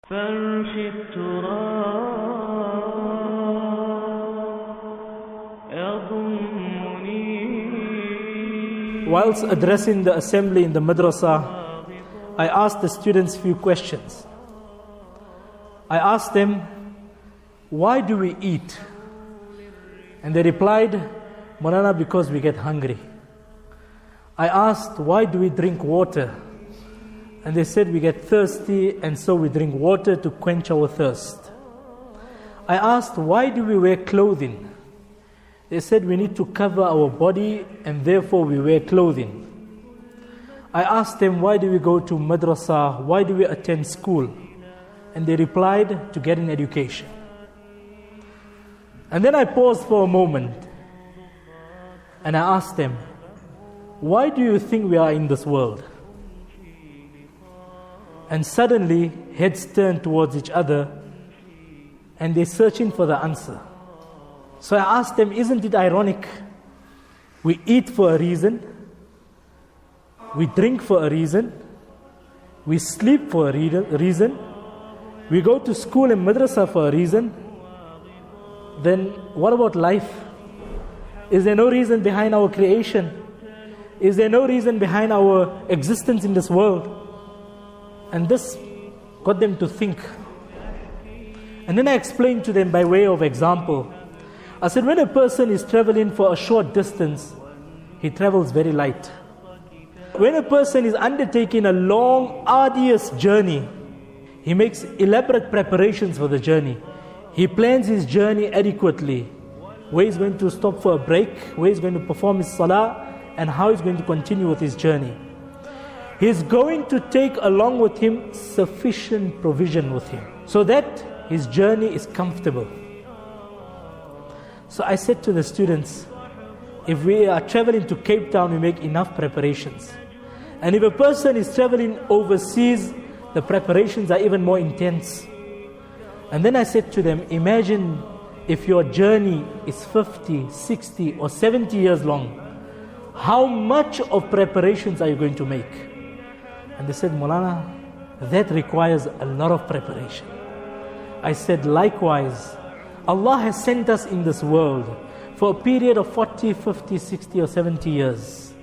فرش التراب يضمني. Whilst addressing the assembly in the madrasa, I asked the students few questions. I asked them, why do we eat? And they replied, Moulana, because we get hungry. I asked, why do we drink water? And they said, we get thirsty, and so we drink water to quench our thirst. I asked, why do we wear clothing? They said, we need to cover our body, and therefore we wear clothing. I asked them, why do we go to madrasa? Why do we attend school? And they replied, to get an education. And then I paused for a moment, and I asked them, why do you think we are in this world? And suddenly, heads turned towards each other, and they're searching for the answer. So I asked them, isn't it ironic? We eat for a reason, we drink for a reason, we sleep for a reason, we go to school and madrasa for a reason. Then what about life? Is there no reason behind our creation? Is there no reason behind our existence in this world? And this got them to think. And then I explained to them by way of example. I said, when a person is traveling for a short distance, he travels very light. When a person is undertaking a long, arduous journey, he makes elaborate preparations for the journey. He plans his journey adequately. Where he's going to stop for a break, where he's going to perform his salah, and how he's going to continue with his journey. He's going to take along with him sufficient provision with him, so that his journey is comfortable. So I said to the students, if we are traveling to Cape Town, we make enough preparations. And if a person is traveling overseas, the preparations are even more intense. And then I said to them, imagine if your journey is 50, 60 or 70 years long, how much of preparations are you going to make? And they said, Moulana, that requires a lot of preparation. I said, likewise, Allah has sent us in this world for a period of 40, 50, 60 or 70 years.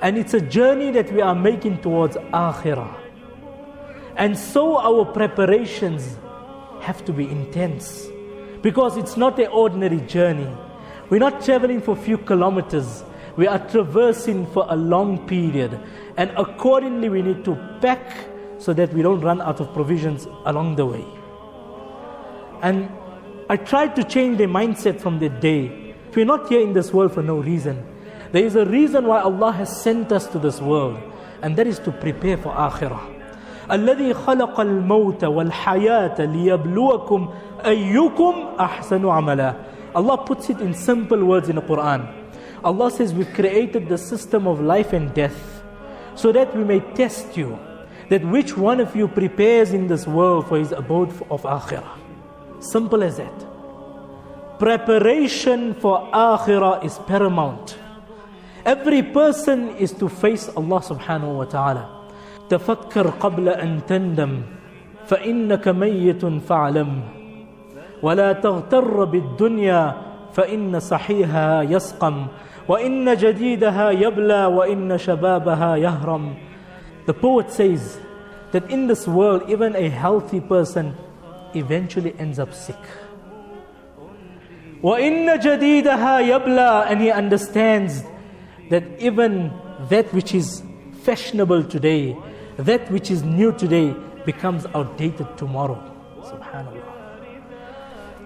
And it's a journey that we are making towards Akhirah. And so our preparations have to be intense, because it's not an ordinary journey. We're not traveling for a few kilometers. We are traversing for a long period. And accordingly, we need to pack so that we don't run out of provisions along the way. And I tried to change their mindset from that day. We're not here in this world for no reason. There is a reason why Allah has sent us to this world, and that is to prepare for Akhirah. الذي خلق الموت والحياة ليبلوكم أيكم أحسن عملا. Allah puts it in simple words in the Quran. Allah says, we've created the system of life and death so that we may test you, that which one of you prepares in this world for his abode of Akhirah. Simple as that. Preparation for Akhirah is paramount. Every person is to face Allah subhanahu wa ta'ala. تفكر قبل أن تندم فإنك ميت فاعلم ولا تغتر بالدنيا فإن صحيحها يسقم وإن جديدها يبلى وإن شبابها يهرم. The poet says that in this world, even a healthy person eventually ends up sick. وَإِنَّ جَدِيدَهَا يَبْلَى. And he understands that even that which is fashionable today, that which is new today, becomes outdated tomorrow. Subhanallah.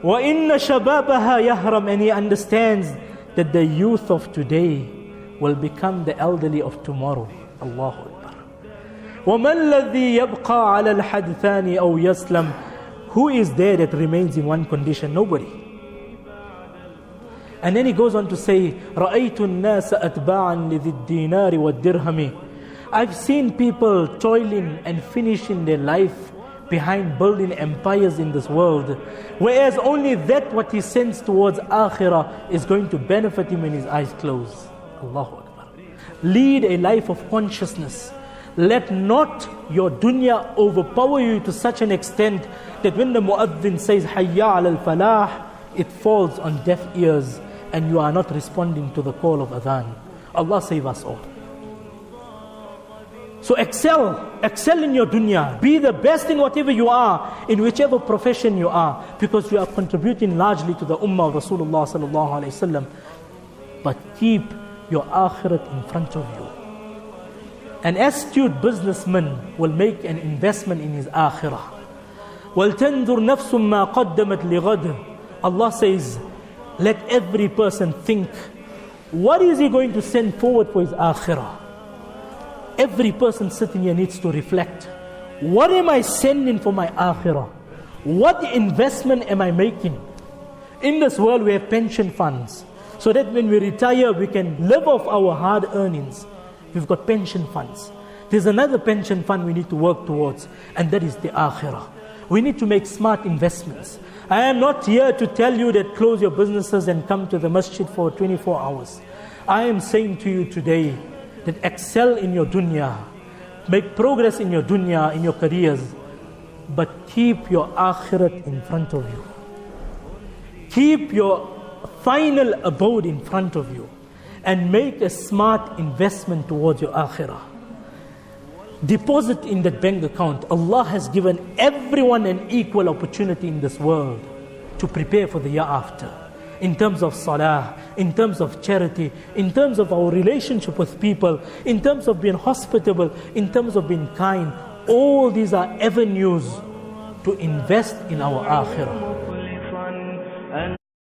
وَإِنَّ شَبَابَهَا يَهْرَمْ. And he understands that the youth of today will become the elderly of tomorrow. Allahu Akbar. وَمَا الَّذِي يَبْقَى عَلَى الْحَدْثَانِ أَوْ يَسْلَمْ. Who is there that remains in one condition? Nobody. And then he goes on to say, رَأَيْتُ النَّاسَ أَتْبَاعًا لِذِي الدِّينَارِ وَالدِّرْهَمِ. I've seen people toiling and finishing their life behind building empires in this world, whereas only that what he sends towards Akhirah is going to benefit him when his eyes close. Allahu Akbar. Lead a life of consciousness. Let not your dunya overpower you to such an extent that when the muaddin says Hayya al falah, it falls on deaf ears and you are not responding to the call of adhan. Allah save us all. So excel in your dunya. Be the best in whatever you are, in whichever profession you are, because you are contributing largely to the ummah of Rasulullah sallallahu alaihi wasallam. But keep your akhirat in front of you. An astute businessman will make an investment in his akhirah. وَلْتَنْظُرْ نَفْسٌ مَا قَدَّمَتْ لِغَدٍ. Allah says, let every person think, what is he going to send forward for his akhirah? Every person sitting here needs to reflect. What am I sending for my akhirah? What investment am I making? In this world we have pension funds, so that when we retire we can live off our hard earnings. We've got pension funds. There's another pension fund we need to work towards, and that is the akhirah. We need to make smart investments. I am not here to tell you that close your businesses and come to the masjid for 24 hours. I am saying to you today that excel in your dunya, make progress in your dunya, in your careers, but keep your akhirat in front of you. Keep your final abode in front of you, and make a smart investment towards your akhirah. Deposit in that bank account. Allah has given everyone an equal opportunity in this world to prepare for the year after. In terms of salah, in terms of charity, in terms of our relationship with people, in terms of being hospitable, in terms of being kind. All these are avenues to invest in our akhirah.